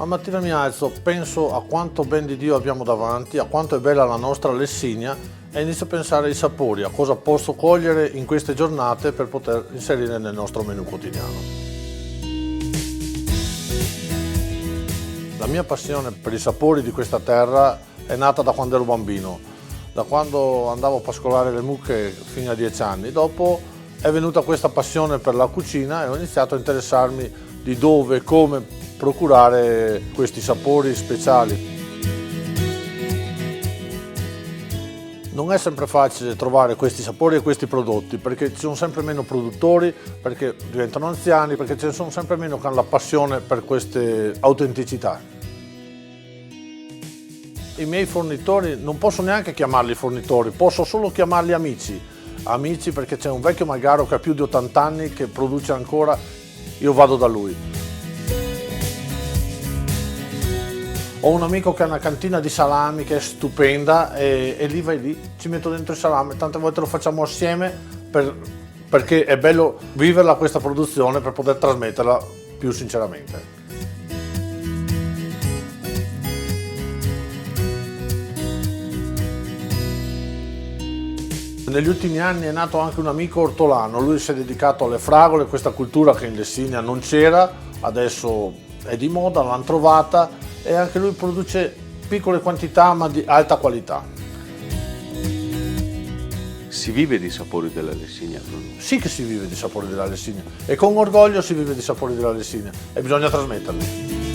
La mattina mi alzo, penso a quanto ben di Dio abbiamo davanti, a quanto è bella la nostra Lessigna e inizio a pensare ai sapori, a cosa posso cogliere in queste giornate per poter inserire nel nostro menù quotidiano. La mia passione per i sapori di questa terra è nata da quando ero bambino, da quando andavo a pascolare le mucche fino a 10 anni. Dopo è venuta questa passione per la cucina e ho iniziato a interessarmi di dove e come procurare questi sapori speciali. Non è sempre facile trovare questi sapori e questi prodotti perché ci sono sempre meno produttori, perché diventano anziani, perché ce ne sono sempre meno che hanno la passione per queste autenticità. I miei fornitori non posso neanche chiamarli fornitori, posso solo chiamarli amici. Amici perché c'è un vecchio magaro che ha più di 80 anni che produce ancora, io vado da lui. Ho un amico che ha una cantina di salami che è stupenda e lì vai lì, ci metto dentro il salame, tante volte lo facciamo assieme perché è bello viverla questa produzione per poter trasmetterla più sinceramente. Negli ultimi anni è nato anche un amico ortolano, lui si è dedicato alle fragole, questa cultura che in Lessigna non c'era, adesso è di moda, l'hanno trovata e anche lui produce piccole quantità ma di alta qualità. Si vive di sapori della Lessigna? Sì che si vive di sapori della Lessigna e con orgoglio si vive di sapori della Lessigna e bisogna trasmetterli.